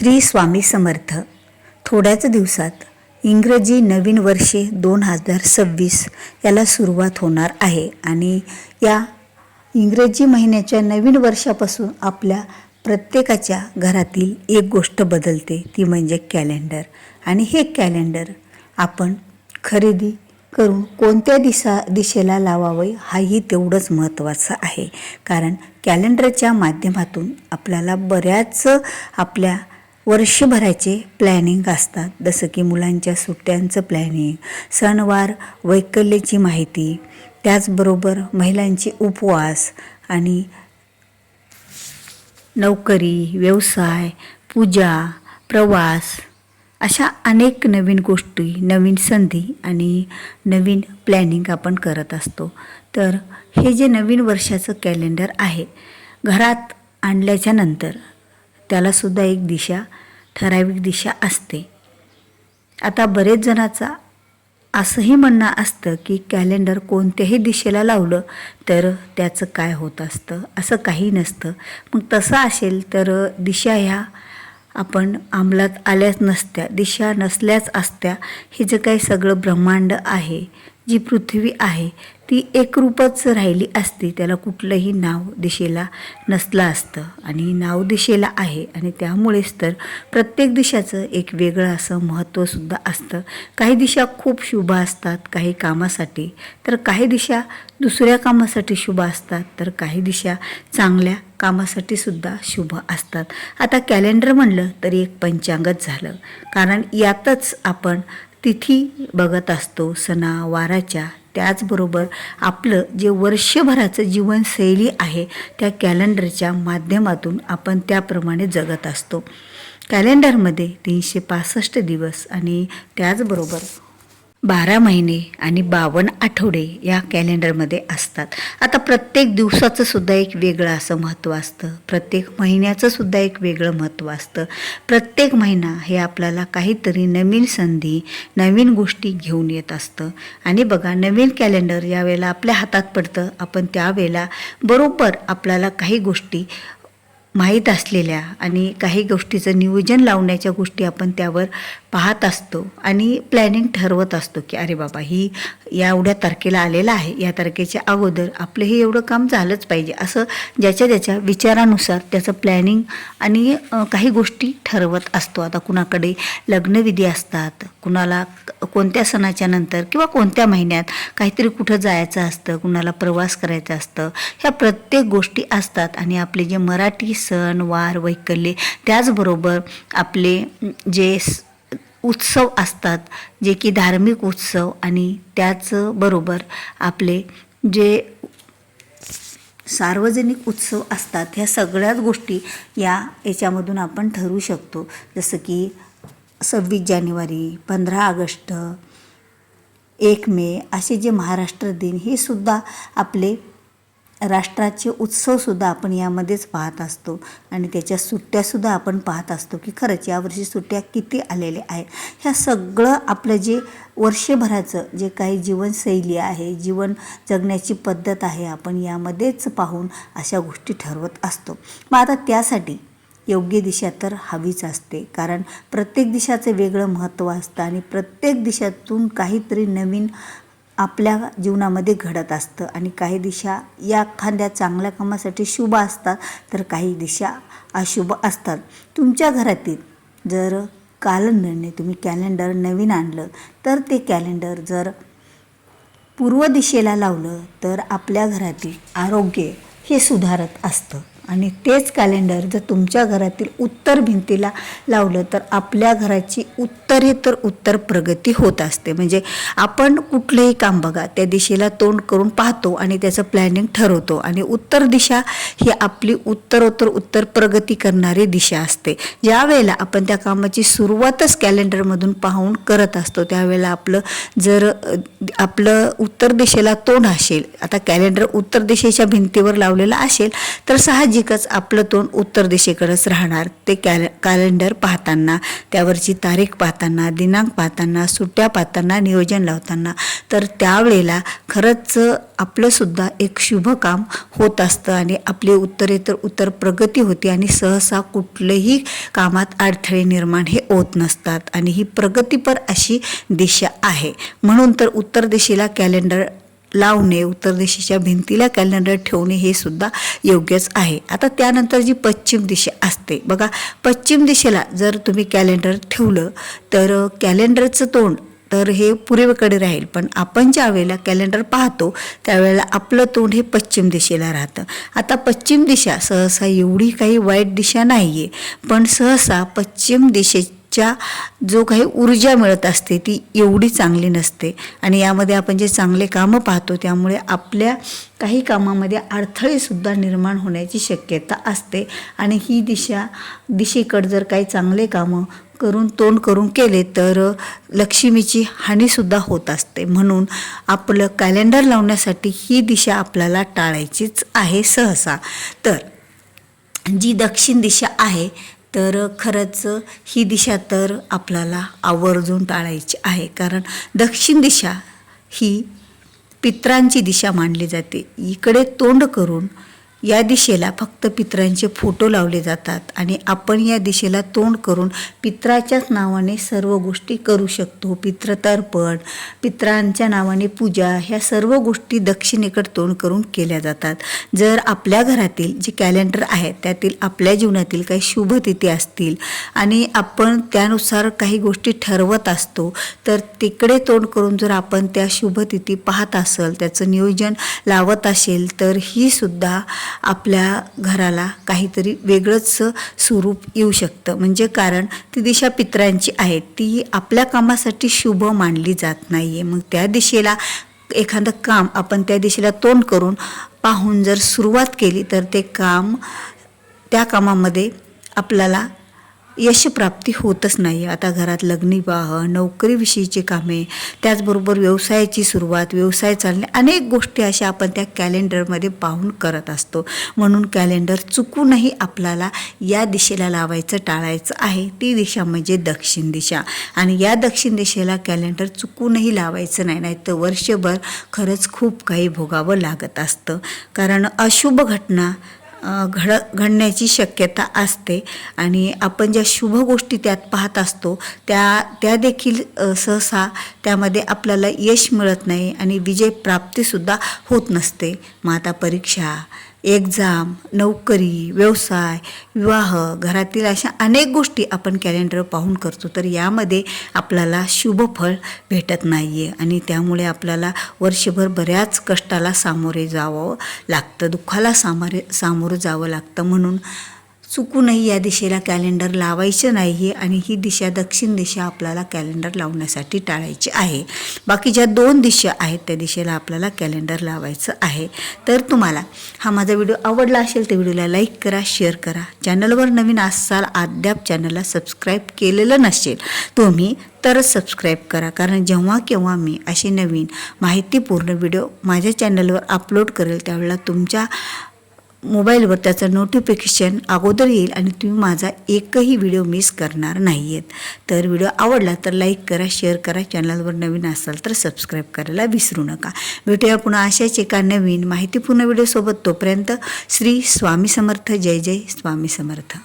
श्री स्वामी समर्थ. थोड्याच दिवसात इंग्रजी नवीन वर्षे 2026 याला सुरुवात होणार आहे आणि या इंग्रजी महिन्याच्या नवीन वर्षापासून आपल्या प्रत्येकाच्या घरातील एक गोष्ट बदलते, ती म्हणजे कॅलेंडर. आणि हे कॅलेंडर आपण खरेदी करून कोणत्या दिशेला लावावे हाही तेवढंच महत्त्वाचं आहे. कारण कॅलेंडरच्या माध्यमातून आपल्याला बऱ्याच आपल्या वर्षभराचे प्लॅनिंग असतात, जसं की मुलांच्या सुट्ट्यांचं प्लॅनिंग, सणवार वैकल्याची माहिती, त्याचबरोबर महिलांचे उपवास आणि नोकरी, व्यवसाय, पूजा, प्रवास, अशा अनेक नवीन गोष्टी, नवीन संधी आणि नवीन प्लॅनिंग आपण करत असतो. तर हे जे नवीन वर्षाचं कॅलेंडर आहे, घरात आणल्याच्या नंतर त्यालासुद्धा एक दिशा, ठराविक दिशा असते. आता बरेच जणांचा असंही म्हणणं असतं की कॅलेंडर कोणत्याही दिशेला लावलं तर त्याचं काय होत असतं, असं काही नसतं. मग तसं असेल तर दिशा ह्या आपण अंमलात आल्याच नसत्या, दिशा नसल्याच असत्या. हे जे काही सगळं ब्रह्मांड आहे, जी पृथ्वी आहे, ती एकरूपच राहिली असती, त्याला कुठलंही नाव दिशेला नसलं असतं. आणि नाव दिशेला आहे आणि त्यामुळेच तर प्रत्येक दिशाचं एक वेगळं असं महत्त्वसुद्धा असतं. काही दिशा खूप शुभ असतात काही कामासाठी, तर काही दिशा दुसऱ्या कामासाठी शुभ असतात, तर काही दिशा चांगल्या कामासाठी सुद्धा शुभ असतात. आता कॅलेंडर म्हणलं तरी एक पंचांगच झालं, कारण यातच आपण तिथी बघत असतो सणावाराच्या. त्याचबरोबर आपलं जे वर्षभराचं जीवनशैली आहे त्या कॅलेंडरच्या माध्यमातून आपण त्याप्रमाणे जगत असतो. कॅलेंडरमध्ये 365 दिवस आणि त्याचबरोबर 12 महिने आणि 52 आठवडे या कॅलेंडरमध्ये असतात. आता प्रत्येक दिवसाचं सुद्धा एक वेगळं असं महत्त्व असतं, प्रत्येक महिन्याचं सुद्धा एक वेगळं महत्त्व असतं. प्रत्येक महिना हे आपल्याला काहीतरी नवीन संधी, नवीन गोष्टी घेऊन येत असतं. आणि बघा, नवीन कॅलेंडर यावेळेला आपल्या हातात पडतं, आपण त्यावेळेला बरोबर आपल्याला काही गोष्टी माहीत असलेल्या आणि काही गोष्टीचं नियोजन लावण्याच्या गोष्टी आपण त्यावर पाहत असतो आणि प्लॅनिंग ठरवत असतो की अरे बाबा, ही या एवढ्या तारखेला आलेला आहे, या तारखेच्या अगोदर आपलं हे एवढं काम झालंच पाहिजे, असं ज्याच्या विचारानुसार त्याचं प्लॅनिंग आणि काही गोष्टी ठरवत असतो. आता कुणाकडे लग्नविधी असतात, कुणाला कोणत्या सणाच्या नंतर किंवा कोणत्या महिन्यात काहीतरी कुठं जायचं असतं, कुणाला प्रवास करायचा असतं, ह्या प्रत्येक गोष्टी असतात. आणि आपले जे मराठी सण वार वैकल्ये, त्याचबरोबर आपले जे उत्सव असतात, जे की धार्मिक उत्सव, आणि त्याचबरोबर आपले जे सार्वजनिक उत्सव असतात, ह्या सगळ्याच गोष्टी याच्यामधून आपण ठरवू शकतो. जसं की 26 जानेवारी, 15 ऑगस्ट, 1 मे असे जे महाराष्ट्र दिन, हे सुद्धा आपले राष्ट्राचे उत्सवसुद्धा आपण यामध्येच पाहत असतो. आणि त्याच्या सुट्ट्यासुद्धा आपण पाहत असतो की खरंच यावर्षी सुट्ट्या किती आलेल्या आहेत. ह्या सगळं आपलं जे वर्षभराचं जे काही जीवनशैली आहे, जीवन जगण्याची पद्धत आहे, आपण यामध्येच पाहून अशा गोष्टी ठरवत असतो. मग आता त्यासाठी योग्य दिशा तर हवीच असते, कारण प्रत्येक दिशाचं वेगळं महत्त्व असतं आणि प्रत्येक दिशातून काहीतरी नवीन आपल्या जीवनामध्ये घडत असतं. आणि काही दिशा या एखाद्या चांगल्या कामासाठी शुभ असतात, तर काही दिशा अशुभ असतात. तुमच्या घरातील जर कालंडरने तुम्ही कॅलेंडर नवीन आणलं, तर ते कॅलेंडर जर पूर्व दिशेला लावलं तर आपल्या घरातील आरोग्य हे सुधारत असतं. आणि तेच कॅलेंडर जर तुमच्या घरातील उत्तर भिंतीला लावलं तर आपल्या घराची उत्तरेतर उत्तर प्रगती होत असते. म्हणजे आपण कुठलंही काम बघा, त्या दिशेला तोंड करून पाहतो आणि त्याचं प्लॅनिंग ठरवतो. आणि उत्तर दिशा ही आपली उत्तरोत्तर उत्तर प्रगती करणारी दिशा असते. ज्या वेळेला आपण त्या कामाची सुरुवातच कॅलेंडरमधून पाहून करत असतो, त्यावेळेला आपलं उत्तर दिशेला तोंड असेल, आता कॅलेंडर उत्तर दिशेच्या भिंतीवर लावलेलं असेल, तर साहजिक साहजिकच आपलं तोंड उत्तर दिशेकडेच राहणार. ते कॅलेंडर पाहताना, त्यावरची तारीख पाहताना, दिनांक पाहताना, सुट्ट्या पाहताना, नियोजन लावताना, तर त्यावेळेला खरंच आपलंसुद्धा एक शुभ काम होत असतं आणि आपली उत्तरेतर उत्तर प्रगती होते आणि सहसा कुठलंही कामात अडथळे निर्माण हे होत नसतात आणि ही प्रगतीपर अशी दिशा आहे. म्हणून तर उत्तर दिशेला कॅलेंडर लावणे, उत्तर दिशेच्या भिंतीला कॅलेंडर ठेवणे हे सुद्धा योग्यच आहे. आता त्यानंतर जी पश्चिम दिशा असते बघा, पश्चिम दिशेला जर तुम्ही कॅलेंडर ठेवलं तर कॅलेंडरचं तोंड तर हे पूर्वेकडे राहील, पण आपण ज्या वेळेला कॅलेंडर पाहतो त्यावेळेला आपलं तोंड हे पश्चिम दिशेला राहतं. आता पश्चिम दिशा सहसा एवढी काही वाईट दिशा नाही आहे, पण सहसा पश्चिम दिशेच्या जो काही ऊर्जा मिळत असते ती एवढी चांगली नसते आणि यामध्ये आपण जे चांगले कामं पाहतो त्यामुळे आपल्या काही कामामध्ये अडथळेसुद्धा निर्माण होण्याची शक्यता असते आणि ही दिशेकडे जर काही चांगले कामं तोंड करून केले तर लक्ष्मीची हानीसुद्धा होत असते. म्हणून आपलं कॅलेंडर लावण्यासाठी ही दिशा आपल्याला टाळायचीच आहे सहसा. तर जी दक्षिण दिशा आहे तर खरंच ही दिशा तर आपल्याला आवर्जून टाळायची आहे, कारण दक्षिण दिशा ही पितरांची दिशा मानली जाते. इकडे तोंड करून या दिशेला फक्त पितरांचे फोटो लावले जातात आणि आपण या दिशेला तोंड करून पितराच्याच नावाने सर्व गोष्टी करू शकतो. पितृतर्पण, पितरांच्या नावाने पूजा, ह्या सर्व गोष्टी दक्षिणेकडे तोंड करून केल्या जातात. जर आपल्या घरातील जे कॅलेंडर आहे त्यातील आपल्या जीवनातील काही शुभतिथी असतील आणि आपण त्यानुसार काही गोष्टी ठरवत असतो तर तिकडे तोंड करून जर आपण त्या शुभतिथी पाहत असेल, त्याचं नियोजन लावत असेल तर ही सुद्धा आपल्या घराला काहीतरी वेगळंच स्वरूप येऊ शकतं. म्हणजे कारण ती दिशा पितरांची आहे, ती आपल्या कामासाठी शुभ मानली जात नाही आहे. मग त्या दिशेला एखादं काम आपण त्या दिशेला तोंड करून पाहून जर सुरुवात केली तर त्या कामामध्ये आपल्याला यशप्राप्ती होतच नाही. आता घरात लग्नविवाह, नोकरीविषयीची कामे, त्याचबरोबर व्यवसायाची सुरुवात, व्यवसाय चालणे, अनेक गोष्टी अशा आपण त्या कॅलेंडरमध्ये पाहून करत असतो. म्हणून कॅलेंडर चुकूनही आपल्याला या दिशेला लावायचं टाळायचं आहे. ती दिशा म्हणजे दक्षिण दिशा आणि या दक्षिण दिशेला कॅलेंडर चुकूनही लावायचं नाही, नाही तर वर्षभर खरंच खूप काही भोगावं लागत असतं. कारण अशुभ घटना घडण्याची शक्यता असते आणि आपण ज्या शुभ गोष्टी त्यात पाहत असतो त्या देखील सहसा त्यामध्ये आपल्याला यश मिळत नाही आणि विजय प्राप्तीसुद्धा होत नसते. मग आता परीक्षा, एक्झाम, नोकरी, व्यवसाय, विवाह, घरातील अशा अनेक गोष्टी आपण कॅलेंडर पाहून करतो तर यामध्ये आपल्याला शुभ फळ भेटत नाही आहे आणि त्यामुळे आपल्याला वर्षभर बऱ्याच कष्टाला सामोरे जावं लागतं, दुःखाला सामोरं जावं लागतं. म्हणून चुकूनही या दिशेला कॅलेंडर लावायचं नाही आहे आणि ही दिशा दक्षिण दिशा आपल्याला कॅलेंडर लावण्यासाठी टाळायची आहे. बाकी ज्या 2 दिशा आहेत त्या दिशेला आपल्याला कॅलेंडर लावायचं आहे. तर तुम्हाला हा माझा व्हिडिओ आवडला असेल तर व्हिडिओला लाईक करा, शेअर करा. चॅनलवर नवीन असाल, अद्याप चॅनलला सबस्क्राईब केलेलं नसेल तुम्ही तर सबस्क्राईब करा, कारण जेव्हा केव्हा मी असे नवीन माहितीपूर्ण व्हिडिओ माझ्या चॅनलवर अपलोड करेल त्यावेळेला तुमच्या मोबाईलवर त्याचं नोटिफिकेशन अगोदर येईल आणि तुम्ही माझा एकही व्हिडिओ मिस करणार नाही आहेत. तर व्हिडिओ आवडला तर लाईक करा, शेअर करा. चॅनलवर नवीन असाल तर सबस्क्राईब करायला विसरू नका. भेटूया पुन्हा अशाच एका नवीन माहितीपूर्ण व्हिडिओसोबत. तोपर्यंत श्री स्वामी समर्थ. जय जय स्वामी समर्थ.